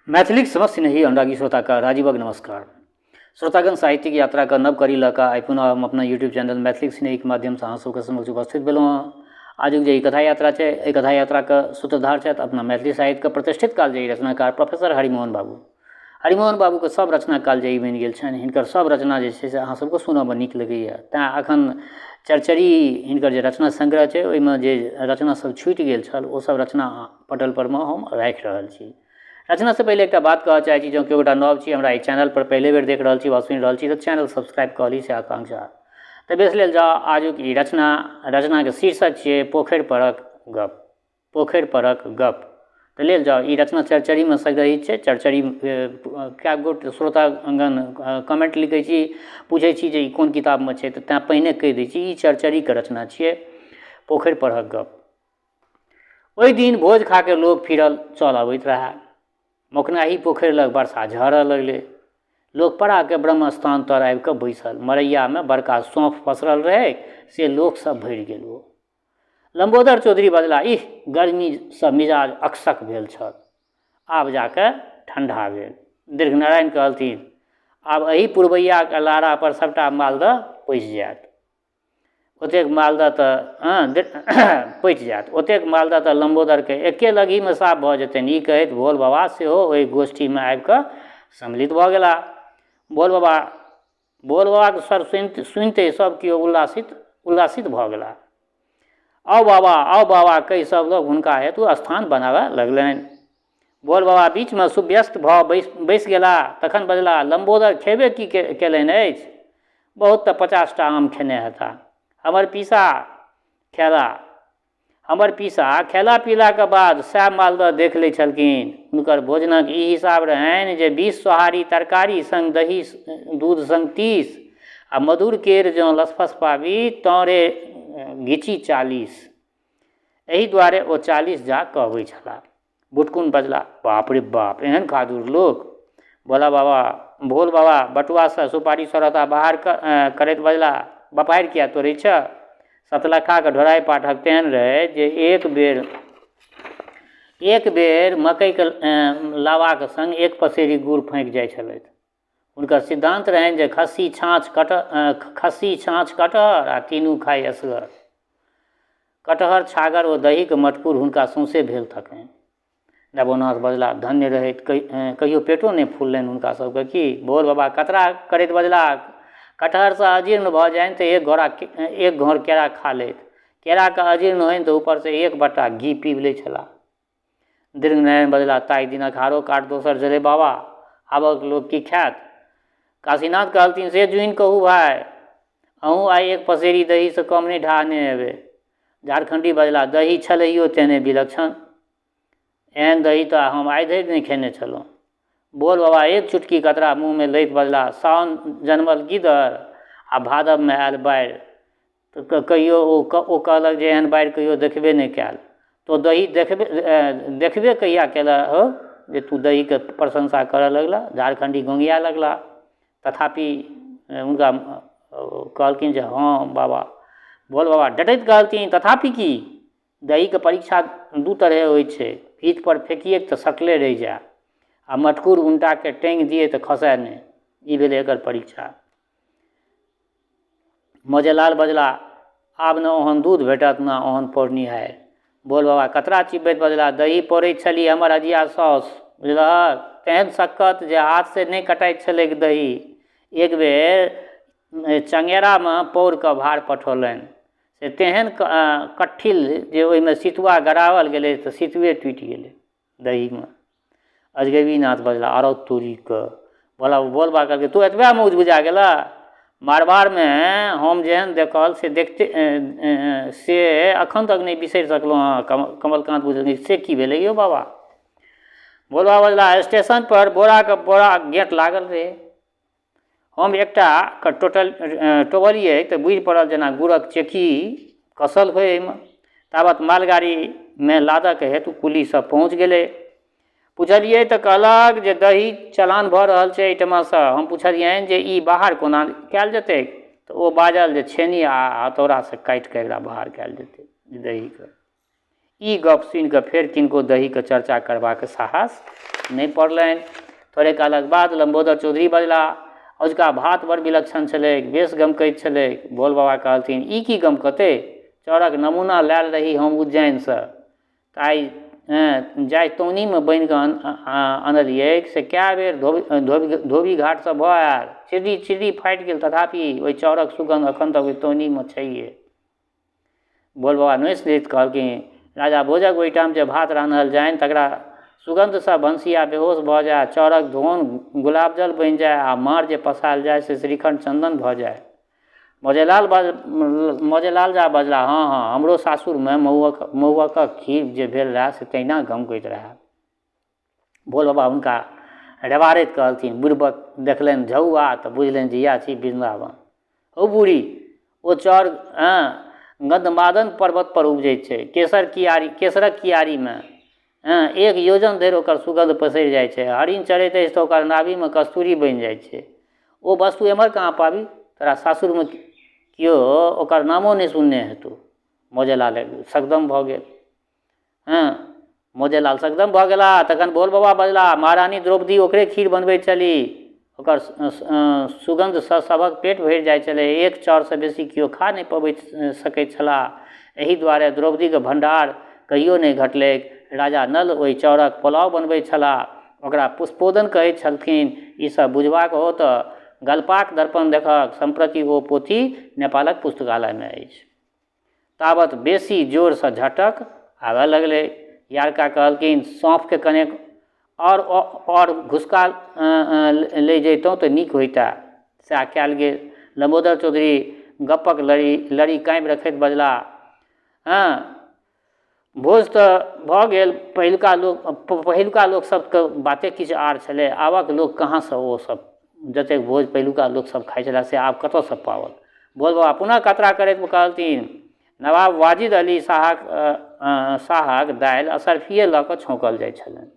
मैथिलीक समस्त नहीं अनुरागी श्रोताका राजीवक नमस्कार। श्रोतागण साहित्यिक यात्रा का नव करी लऽ आई पुनः हम अपना यूट्यूब चैनल मैथिली स्नेहिक माध्यम से अहाँ सबके समक्ष उपस्थित भेलहुँ हँ। आजुक जे कथा यात्रा है एहि कथा यात्रा का सूत्रधार छथि अपना मैथिली साहित्य के प्रतिष्ठित कालजयी रचनाकार प्रोफेसर हरिमोहन बाबू। हरिमोहन बाबू के सब रचना कालजयी बनि गेल छनि। हिनकर सब रचना जे छै से अहाँ सबके सुनऽमे नीक लगैए, तेँ अखन चरचरी हिनकर जे रचना संग्रह छै ओहिमे जे रचना सब छूटि गेल छल ओ सब रचना पटल पर में हम राखि रहल छी। रचना से पहले एक बात कह चाहे जँ केओ गोटा नव छी हमरा एहि चैनल पर पहले बेर देख रही वा सुनि रही तो चैनल सब्सक्राइब कऽ ली से आकांक्षा। तो बेस लेल जाओ आजुक ई रचना के शीर्षक छियै पोखरि परक गप। पोखरि परक गप तो लेल जाओ ई रचना चरचरी में संग्रहित छै। चरचरी क्या गोट श्रोतागण कमेंट लिखै छी पूछै छी जे ई कोन किताब में छै, तो तेँ पहिने कहि दै छी ई चरचरी के रचना छियै पोखरि परक गप। ओहि दिन भोज खा के लोग फिरल चल अबैत रहा। मोकनाही पोखरि लग वर्षा झरऽ लगले। लोग पड़ा के ब्रह्म स्थान तर आबि कऽ बैसल। मरैया में बड़का सौंफ पसरल रहे से लोक सब भरि गेल। ओ लंबोदर चौधरी बजला, इह गर्मी से मिजाज अकसक भेल छल, आब जाके ठंडा भेल। दीर्घनारायण कहलथिन, आब एही पुरबैया के लारा पर सबटा मालदह पैसि जायत। ओतेक मालदह तऽ पैचि जायत। ओतेक मालदह तऽ लंबोदर के एके लगी में साफ भऽ जेतनि। ई कहैत भोल बाबा सेहो ओहि गोष्ठी में आबि कऽ सम्मिलित भऽ गेला। भोल बाबा के स्वर सुनिते सब केओ उल्लासित भऽ गेला। आओ बाबा कहि सब लोग हुनका हेतु स्थान बनाबऽ लगलनि। भोल बाबा बीच में सुव्यस्त भऽ बैसि गेला। तखन बजला, लंबोदर खेबे की केलनि अछि? बहुत तऽ 50टा आम खेने हेता। हमर पीसा खेला पीला के बाद सएह मालदह देख लै छलखिन। हुनकर भोजनक ई हिसाब रहनि जे 20 सोहारी तरकारी संग दही दूध संग 30 आ मधुर केर जँ लसफस पाबी तँ रे घिची 40। एहि दुआरे ओ 40 जा कहबै छलाह। बुटकुन बजला, बाप रे बाप, एहन खादुर लोक। भोल बाबा बटुआ से सुपारी सरता बाहर करैत बजला, बपारि किया तोड़ै छ? सतलखा के ढोराइ पाठक तेहन रहे जे एक बेर मकई के लावा के संग एक पसेरी गुड़ फाँकि जाइ छलथि। हुनकर सिद्धांत रहनि जे खस्सी छाँछ कटहर आ तीनू खाइ असगर। कटहर छागर ओ दही के मटकूर हुनका सौंसे भेल थकनि। नवोनाथ बजला, धन्य रहैत कहियो पेटो नहि फूललनि हुनका सबके की? भोल बाबा कतरा करैत बजला, कटहर से अजीर्ण भऽ जाइन तऽ एक घौर केरा खा लेत। केरा के अजीर्ण होइन तऽ ऊपर से 1 बट्टा घी पीब लै छलाह। दीर्घनारायण बजला, ताहि दिनक हारो काट दोसर जरे बाबा, आबक लोक की खायत? काशीनाथ कहलथिन, से जुइन कहू भाय, अहूँ आइ एक पसेरी दही से कम नहि ढाहने हेबै। झारखंडी बजला, दही छलैयो तेहने विलक्षण, एहन दही तऽ हम आइ धरि नहि खेने छलहुँ। बोल बाबा एक चुटकी कतरा मुँह में लैत बजला, सावन जनमल गिदर आ भादव में आयल बाढ़ि। तऽ कहियो ओ कहलक जे एहन बाढ़ि कहियो देखबे नहि कयल। तो दही देखबे कहिया केला हो जे तू दही के प्रशंसा करऽ लगला? झारखंडी गोंगिया लगला। तथापि हुनका कहलखिन जे हाँ बाबा। बोल बाबा डटैत कहलखिन, तथापि की? दही के परीक्षा 2 तरह होइ छै, पीठ पर फेंकिए तऽ सकले रहि जाए आ मटकूर उनटा के टाँगि दिए तऽ खसे नहि। ई भेलै एकर परीक्षा। मजेलाल बजला, आब न ओहन दूध भेटत न ओहन पौरनिहारि। बोल बाबा कतरा चिबैत बजला, दही पौरैत छली हमर अजिया साउस, बुझलहक, तेहन सक्कत जे हाथ से नहि कटाइत छलैक दही। एक बेर चंगेरा में पौर कऽ भार पठौलनि, से तेहन कट्ठिल जे ओहिमे सितुआ गड़ाओल गेलै तऽ सितुए टूटि गेलै दही में। अजगबीनाथ बजला, अरौ तोरी कऽ। बोल बाबा कहलकै, तू एतबे मौज बुझा गेला? मारवाड़ में हम जेहन देखल से अखन तक नहीं बिसरि सकलहुँ हँ। कमलकांत बुझल से की भेलै यौ बाबा? बोल बाबा बजला, स्टेशन पर बोरा के बोरा गेट लागल रहे। हम एकटा टोबलियै तऽ बुझि पड़ल जेना गुड़क चेकी कसल होय एहिमे। ताबत मालगाड़ी में लादऽ के हेतु कुली सब पहुँच गेलै। पुछलियै तऽ कहलक जे दही चलान भऽ रहल छै एहिठमासँ। हम पुछलियनि जे ई बाहर कोना कयल जेतै? तऽ ओ बाजल जे छेनी आ हथौड़ा से काटि कऽ एकरा बाहर कयल जेतै दही के। ई गप सुनि कऽ फेर किनको दहीके चर्चा करबाक साहस नहि पड़लनि। थोड़े कालक बाद लम्बोदर चौधरी बजला। अजुका भात बड़ विलक्षण छलै, बेस गमकैत छलै। भोल बाबा कहलथिन, ई की गमकतै? चाउरक नमूना लायल रही हम उज्जैनसँ, ताइ जाय तौनीमे बनि कऽ अनलियै से कए बेर धोबी घाटसँ भऽ आयल। चिड़ी चिड़ी फाटि गेल, तथापि ओहि चाउरक सुगंध एखन तक ओहि तौनीमे छैहे। भोल बाबा नोचि दैत कहलखिन, राजा भोजक ओहिठाम जे भात रान्हल जानि तकरा सुगंधसँ भनसिया बेहोश भऽ जाय, चाउरक धोन गुलाबजल बनि जाय आ माँड़ जे पसायल जाय से श्रीखण्ड चन्दन भऽ जाय। मौजेलाल जा बजला, हाँ, हमरो सासुरमे महुअक खीर जे भेल रहए से तहिना गमकैत रहए। भोल बाबा हुनका रेबारैत कहलथिन, बुड़बक देखलनि झौआ तऽ बुझलनि जे इएह छी वृन्दावन। ओ बूढ़ी, ओ चाउर गन्धमादन पर्वत पर उपजैत छै, केसरक कियारीमे 1 योजन धरि ओकर सुगंध पसरि जाइ छै। हरिन चरैत अछि तऽ ओकर नाभिमे कस्तूरी बनि जाइ छै। ओ वस्तु एम्हर कहाँ पाबी? तोरा सासुरमे केओ ओकर नामो नहि सुनने हेतौ। मौजेलाल सकदम भऽ गेल। मौजेलाल सकदम भऽ गेला। तखन भोल बाबा बजला, महारानी द्रौपदी ओकरे खीर बनबैत छली, ओकर सुगंधसँ सभक पेट भरि जाइत छलै। एक चाउरसँ बेसी केओ खा नहि पबैत सकैत छलाह। एहि दुआरे द्रौपदीके भण्डार कहियो नहि घटलै। राजा नल ओहि चाउरक पुलाव बनबैत छलाह, ओकरा पुष्पोदन कहैत छलखिन। ईसभ बुझबाक हो तऽ गल्पाक दर्पण देखक। सम्प्रति ओ पोथी नेपालक पुस्तकालयमे अछि। ताबत बेसी जोरसँ झटक आबय लगलै। यारका कहलखिन, सौंफके कनेक और घुसका ले जैतहुँ तऽ नीक होइतै। सएह कयल गेल। लम्बोदर चौधरी गप्पक लड़ी कायम रखैत बजला, भोज तऽ भऽ गेल। पहिलुका लोकसभके बाते किछु आर छलै। आबक लोक कहाँसँ ओ सब जतेक भोज पहिलुका लोकसभ खाइत छलै से आब कतयसँ पाओल? भोल बाबा पुनः खतरा करैत कहलथिन, नवाब वाजिद अली शाहक दालि असरफिए लऽ कऽ छौंकल जाइत छलनि।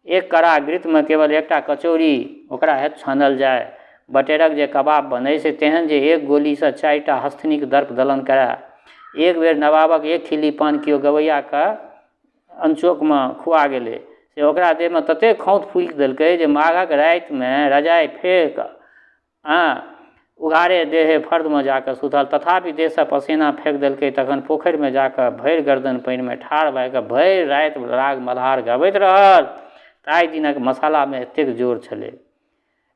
1 कड़ा घृतमे केवल एकटा कचौड़ी ओकरा हेतु छानल जाय। बटेरक जे कबाब बनै से तेहन जे 1 गोलीसँ 4टा हस्तनीक दर्प दलन करय। एक बेर नवाबक 1 खिल्ली पान केओ गवैयाके अनचोकमे खुआ गेलै से ओकरा देहमे ततेक खौंत फूकि देलकै जे माघक रातिमे रजाइ फेक उघारे देहे फर्दमे जाकऽ सुतल। तथापि देहसँ पसीना फेंक देलकै। तखन पोखरिमे जाकऽ भरि गर्दन पानिमे ठाढ़ भऽ कऽ भरि राति राग मल्हार गबैत रहल। ताहि दिनक मसालामे एतेक जोर छलै।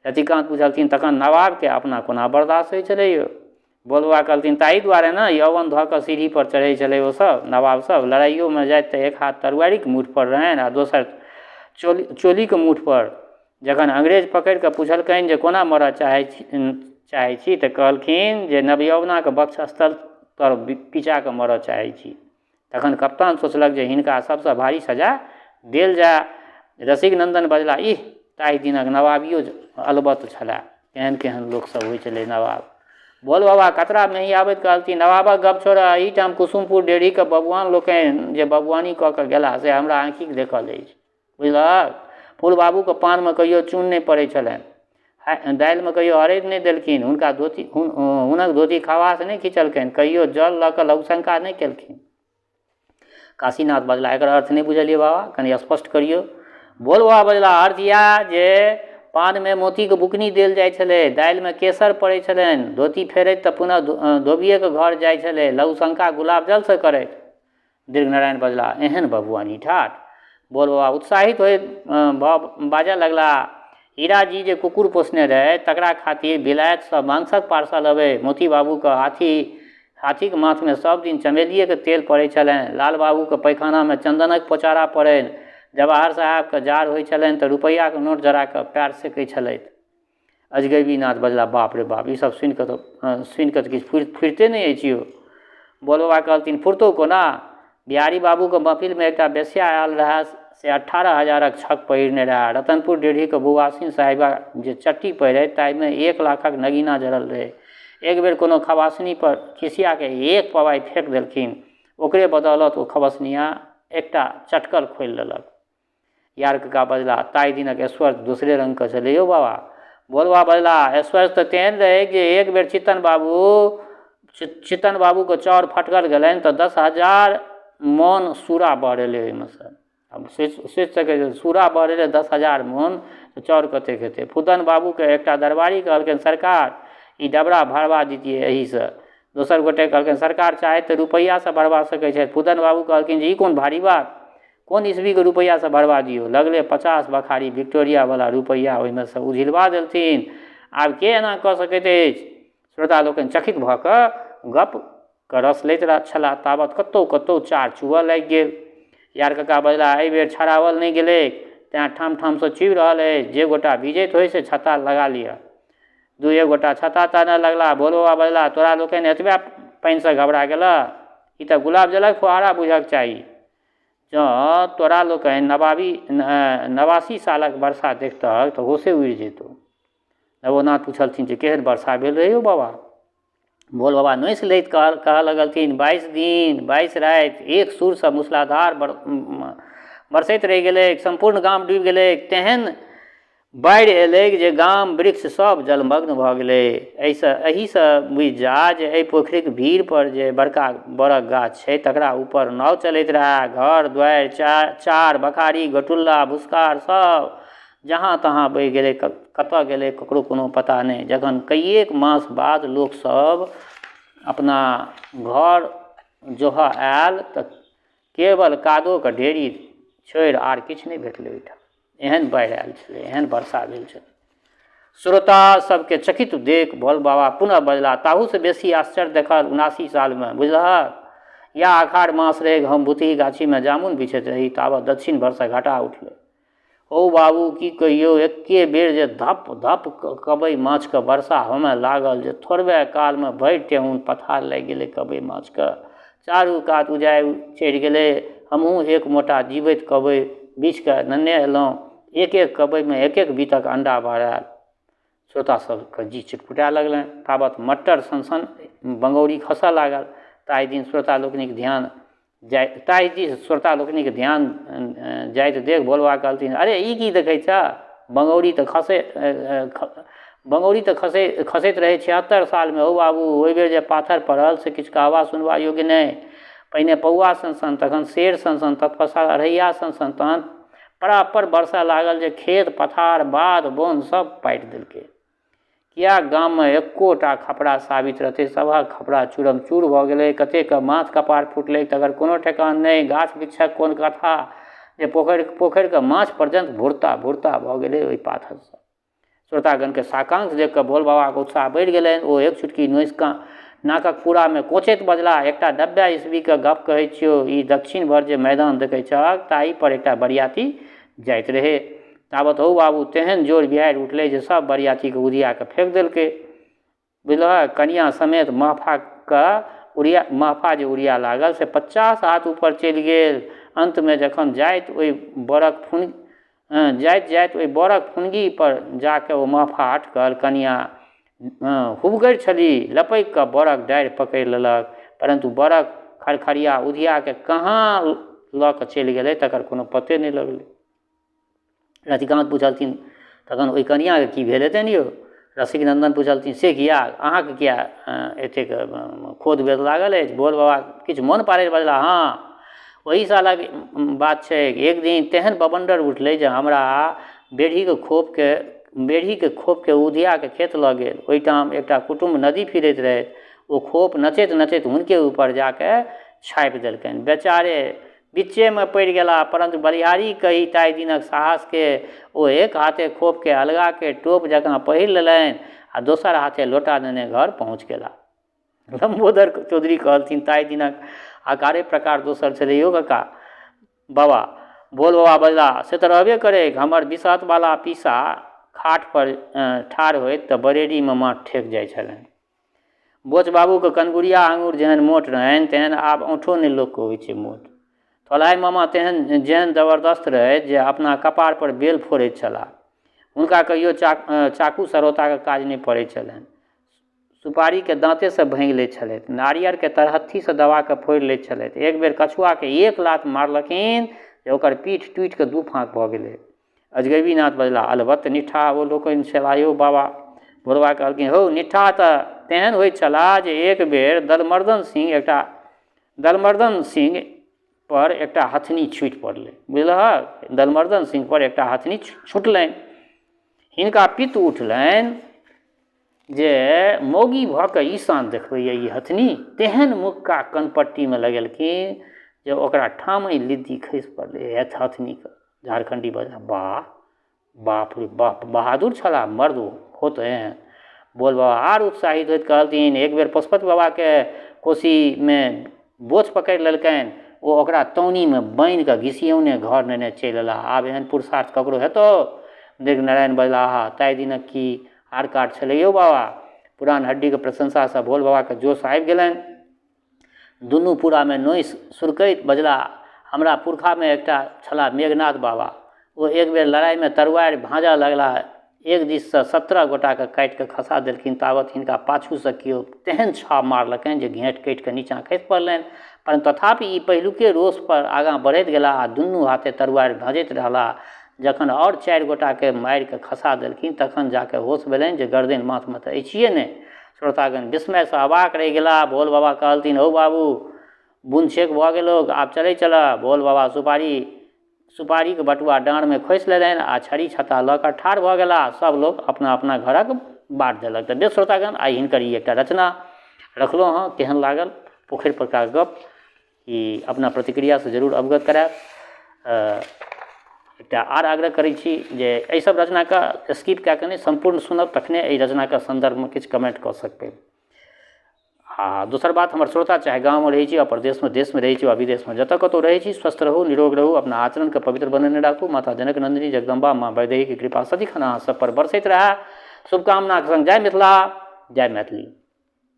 रतिकान्त पुछलथिन, तखन नवाबके अपना कोना बर्दाश्त होइ छलै यौ? भोल बाबा कहलथिन, ताहि दुआरे ने यौवन धऽ कऽ सीढ़ी पर चढ़ै छलै ओसभ नवाबसभ। लड़ाइयोमे जाइत तऽ 1 हाथ तरुआरीके मुठ पर रहनि आ दोसर चोलीके मुठ पर। जखन अंग्रेज पकड़ि कऽ पुछलकनि जे कोना मरऽ चाहै छी तऽ कहलखिन जे नवयौवनाके वक्षस्थल पर पिचा कऽ मरऽ चाहै छी। तखन कप्तान सोचलक जे हिनका सबसँ भारी सजा देल जाय। रसिक नंदन बजला, इह, ताहि दिनक नवाबियो अलबत छलए। केहन केहन लोकसभ होइ छलै नवाब। भोल बाबा कतरामे ही आबैत कहलथिन, नवाबक गप छोड़ऽ। एहिठाम कुसुमपुर डेढ़ीके बबुआन लोकनि जे बबुआनी कऽ कऽ गेला से हमरा आँखिक देखल अछि, बुझलक? फूल बाबूके पानमे कहियो चून नहि पड़ै छलनि, दालिमे कहियो हरदि नहि देलखिन, हुनक धोती खवास नहि खिचलखनि, कहियो जल लऽ कऽ लघुशंका नहि केलखिन। काशीनाथ बजला, एकर अर्थ नहि बुझलियै बाबा, कनि स्पष्ट करियौ। भोल बाबा बजला, अर्थ इएह जे पानमे मोतीके बुकनी देल जाइ छलै, दालिमे केसर पड़ै छलनि, धोती फेरैत तऽ पुनः धोबिएके घर जाइ छलै, लघुशंका गुलाब जलसँ करैत। दीर्घनारायण बजला, एहन बबुआनी ठाठ? भोल बाबा उत्साहित होइत बाजऽ लगला, हीरा जी जे कुकुर पोसने रहै तकरा खातिर विलायतसँ मांसक पार्सल अबै। मोती बाबूके हाथीके माथमे सब दिन चमेलिएके तेल पड़ै छलनि। लाल बाबूके पैखानामे चन्दनक पोचारा पड़नि। जवाहर साहबके जाड़ होइ छलनि तऽ रुपैआके नोट जरा कऽ पैर सेकै छलथि। अजगैबीनाथ बजला, बाप रे बाप, ईसभ सुनि कऽ तऽ किछु फुरिते नहि अछि यौ। भोल बाबा कहलथिन, फुरतौ कोना? बिहारी बाबूके महफिलमे एकटा बेश्या आयल रहए से 18,000क छक पहिरने रहए। रतनपुर डेढ़ीके बुआसिन साहिबा जे चट्टी पहिरै ताहिमे 1 लाखक नगीना जड़ल रहै। एक बेर कोनो खवासनी पर खिसियाके 1 पवाइ फेंक देलखिन, ओकरे बदौलत ओ खवसनिया एकटा चटकल खोलि लेलक। यार कका बजला, ताहि दिनक ऐश्वर्य दोसरे रंगके छलै यौ बाबा। भोल बाबा बजला, ऐश्वर्य तऽ तेहन रहै जे एक बेर चितन बाबूके चाउर फटकल गेलनि तऽ 10,000 मोन सूरा बढ़ेलै ओहिमे से। अब सोचि सकै छै सूरा बढ़ेलै 10,000 मोन तऽ चाउर कतेक हेतै। फुदन बाबूके एकटा दरबारी कहलखिन सरकार ई डबरा भरवा दितियै एहिसँ। दोसर गोटे कहलखिन सरकार चाहे तऽ रुपैआसँ भरवा सकै छै। फुदन बाबू कहलखिन जे ई कोन भारी बात, कोन ईस्वीके रुपैआसँ भरवा दियौ। लगले 50 बखारी विक्टोरियावला रुपैआ ओहिमे से उझिलवा देलथिन। आब के एना कऽ सकैत अछि। श्रोता लोकनि चकित भऽ कऽ गपके रस लैत छलाह। ताबत कतहु चार चुअऽ लागि गेल। यार कक्का बजला एहि बेर छड़ावल नहि गेलै, तेँ ठाम ठामसँ चुबि रहल अछि। जे गोटा भिजैत होइ से छत्ता लगा लिअ। दुइए गोटा छत्ता तानऽ लगला। भोर बाबा बजला तोरा लोकनि एतबे पानिसँ घबरा गेलऽ, ई तऽ गुलाब जलक फुहारा बुझक चाही। जँ तोरा लोकनि 89 सालक वर्षा देखतक तऽ होशे उड़ि जेतौ। नवोनाथ पूछलथिन जे केहन वर्षा भेल रहै यौ बाबा। भोल बाबा नोँसि लैत कहऽ लगलथिन 22 दिन 22 राति एक सुरसँ मूसलाधार बरसैत रहि गेलै। सम्पूर्ण गाम डूबि गेलै। तेहन बाढ़ि एलै जे गाम वृक्ष सब जलमग्न भऽ गेलै। एहिसँ बुझि जा जे एहि पोखरिक भीड़ पर जे बड़का बड़क गाछ छै तकरा ऊपर नाव चलैत रहए। घर दुआरि चार बखारी गटुल्ला भुसखार सब जहाँ तहाँ बहि गेलै। कतऽ गेलै ककरो कोनो पता नहि। जखन कईएक मास बाद लोकसभ अपना घर जोहऽ आयल तऽ केवल कादोके ढेरी छोड़ि आर किछु नहि भेटलै ओहिठाम। एहन बाढ़ि आयल छलै, एहन वर्षा भेल छलै। श्रोता सबके चकित देख भोल बाबा पुनः बजला ताहूसँ बेसी आश्चर्य देखल 79 सालमे बुझलहक। या आषाढ़ मास रहै हम भुतही गाछीमे जामुन बिछैत रही, ताबत दक्षिण भरसँ घटा उठलै। ओ बाबू की कहियौ, एक्के बेर जे धप धप कबै माछके वर्षा होमय लागल जे थोड़बे कालमे भरि टेहुन पथार लागि गेलै कबै माछके। चारू कात उजाइ चढ़ि गेलै। हमहूँ एक मोटा जीवैत कबै बिछके नन्हे एलहुँ। एक एक कबैमे एक एक बीतक अंडा भरायल। श्रोता सबके जी चिटपुटाए लगलनि। ताबत मट्टर सन बंगौरी खसऽ लागल। ताहि दिन श्रोता लोकनिक ध्यान जाइत देख भोलबा कहलथिन अरे ई की देखै छऽ, बंगौरी तऽ खसैत रहै 76 सालमे। हो बाबू ओहि बेर जे पाथर पड़ल से किछु कहबा सुनबा योग्य नहि। पहिने पौआ सन तखन शेर सन तत्पश्चात अढ़ैया सन तहन परापर बरसऽ लागल जे खेत पथार बाध बोन सब पाटि देलकै। किया गाममे एक्कोटा खपड़ा साबित रहतै, सभक खपड़ा चूरम चूर भऽ गेलै। कतेक माथ कपार फुटलै तकर कोनो ठेकान नहि। गाछ वृक्षक कोन कथा जे पोखरिके माछ पर्यन्त भुरता भऽ गेलै ओहि पाथरसँ। श्रोतागणके साकांक्ष देख कऽ भोल बाबाके उत्साह बढ़ि गेलनि। ओ एक चुटकी नोँसि नाकक पूरामे कोचैत बजला 91 ईस्वीके गप कहै छियौ। ई दक्षिण भर जे मैदान देखै छहक ताहि पर एकटा बरियाती जाइत रहै। ताबत हौ बाबू तेहन जोर बिहारि उठलै जे सब बरियातीके उधियाके फेंक देलकै। बुझलहक कनिया समेत महफा जे उड़िया लागल से 50 हाथ ऊपर चलि गेल। अंतमे जखन जाइत ओहि बड़क फुनगी पर जाके ओ महफा अटकल। कनिया हुबगरि छली, लपकि कऽ बड़क डारि पकड़ि लेलक, परंतु बड़क खरखरिया उधियाके कहाँ लऽ कऽ चलि गेलै तकर कोनो पते नहि लगलै। रतिकान्त पूछलथिन तखन ओहि कनियाके की भेल हेतनि यौ। रसिकनंदन पूछलथिन से किया, अहाँके किया एतेक खोद बेद लागल अछि। भोल बाबा किछु मोन पाड़ैत बजला हाँ ओही सालक बात छै। एक दिन तेहन बवंडर उठलै जे हमरा बेढ़ीके खोपके उधियाके खेत लऽ गेल। ओहिठाम एकटा कुटुम्ब नदी फिरैत रहथि। ओ खोप नचैत नचैत हुनके ऊपर जाके छापि देलकनि। बेचारे बिच्चेमे पड़ि गेला, परंतु बलिहारी कही ताहि दिनक साहसके ओ एक हाथे खोपके अलगाके टोप जकाँ पहिर लेलनि आ दोसर हाथे लोटा देने घर पहुँच गेला। लम्बोदर चौधरी कहलथिन ताहि दिनक आकारे प्रकार दोसर छलै यौ कक्का बाबा। भोल बाबा बजला से तऽ रहबे करै। हमर बिसहतवाला पीसा खाट पर ठाढ़ होइत तऽ बरेडीमे माथ ठेक जाइ छलनि। बोच बाबूके कनगुरिया आंगुर जेहन मोट रहनि तेहन आब औँठो नहि लोकके होइ छै मोट। थोलाइ मामा जेहन जबरदस्त रहै जे अपना कपार पर बेल फोड़ैत छलाह। हुनका कहियो चाकू सरौताके काज नहि पड़ै छलनि। सुपारीके दाँतेसँ भाङि लैत छलथि, नारियरके तरहत्थीसँ दबाके फोड़ि लैत छलथि। एक बेर कछुआके एक लात मारलखिन जे ओकर पीठ टूटिके 2 फाँक भऽ गेलै। अजगैबीनाथ बजला अलबत्त निठा ओ लोकनि छलाह यौ बाबा। भोरबा कहलखिन हौ निठा तऽ तेहन होइत छलाह जे एक बेर दलमर्दन सिंह पर एकटा हथनी छूटि पड़लै, बुझलहक, दलमर्दन सिंह पर एकटा हथनी छूटलनि। हिनका पित्त उठलनि जे मौगी भऽ कऽ ई शान देखबैए ई हथनी, तेहन मुक्का कनपट्टीमे लगेलखिन जे ओकरा ठामै लिद्दी खसि पड़लै हथनीके। झारखंडी बजा, वाह बाप रे बाप, बहादुर छलाह मर्द होते हैं। बोल बाबा आर उत्साहित होइत कहलथिन, एक बेर पशुपति बाबाके कोशीमे बोझ पकड़ि लेलकनि, ओ ओकरा तौनीमे बान्हि कऽ घिसियौने घर नेने चलि अयलाह। आब एहन पुरुषार्थ ककरो हेतौ? दीर्घनारायण बजलाह, ताहि दिनक की हार काट छलै यौ बाबा। पुरान हड्डीके प्रशंसासँ भोल बाबाके जोश आबि गेलनि। दुनू पूरामे नोइस सुरकैत बजला, हमरा पुरखामे एकटा छलाह मेघनाथ बाबा, ओ एक बेर लड़ाइमे तरुआरि भाँजऽ लगलाह, एक दिससँ 17 गोटाके काटि कऽ खसा देलखिन, ताबत हिनका पाछूसँ केओ तेहन छाप मारलकनि जे घेँट कटि कऽ नीचाँ खसि पड़लनि। परन्तु तथापि ई पहिलुके रोष पर आगाँ बढ़ैत गेलाह आ दुनू हाथे तरुआरि भाँजैत रहलाह। जखन और 4 गोटाके मारि कऽ खसा देलखिन तखन जाके होश भेलनि जे गर्दनि माथमे तऽ अछिए नहि। श्रोतागण विस्मयसँ अवाक रहि गेलाह। भोल बाबा कहलथिन, हौ बाबू बुन छेक भऽ गेलौ, आब चलै चलऽ। भोल बाबा सुपारीके बटुआ डाँड़मे खोसि लेलनि आ छड़ी छत्ता लऽ कऽ ठाढ़ भऽ गेलाह। सब लोग अपना अपना घरक बाट देलक। तऽ देश श्रोतागण, आइ हिनकर ई एकटा रचना रखलहुँ हँ, केहन लागल पोखरि परका गप, ई अपना प्रतिक्रियासँ जरूर अवगत करायब। एकटा आर आग्रह करै छी जे एहि सब रचनाके स्किप कऽ कऽ नहि, सम्पूर्ण सुनब, तखने एहि रचनाके सन्दर्भमे किछु कमेंट कऽ सकबै। आ दोसर बात, हमर श्रोता चाहे गाँवमे रहै छी, प्रदेशमे, देशमे रहै छी वा विदेशमे, जतऽ कतौ रहै छी, स्वस्थ रहू, निरोग रहू, अपना आचरणके पवित्र बनेने राखू। माता जनक नंदिनी जगदम्बा माँ वैदेहीके कृपा सदिखन अहाँ सब पर बरसैत रहै। शुभकामनाके संग जय मिथिला, जय मैथिली।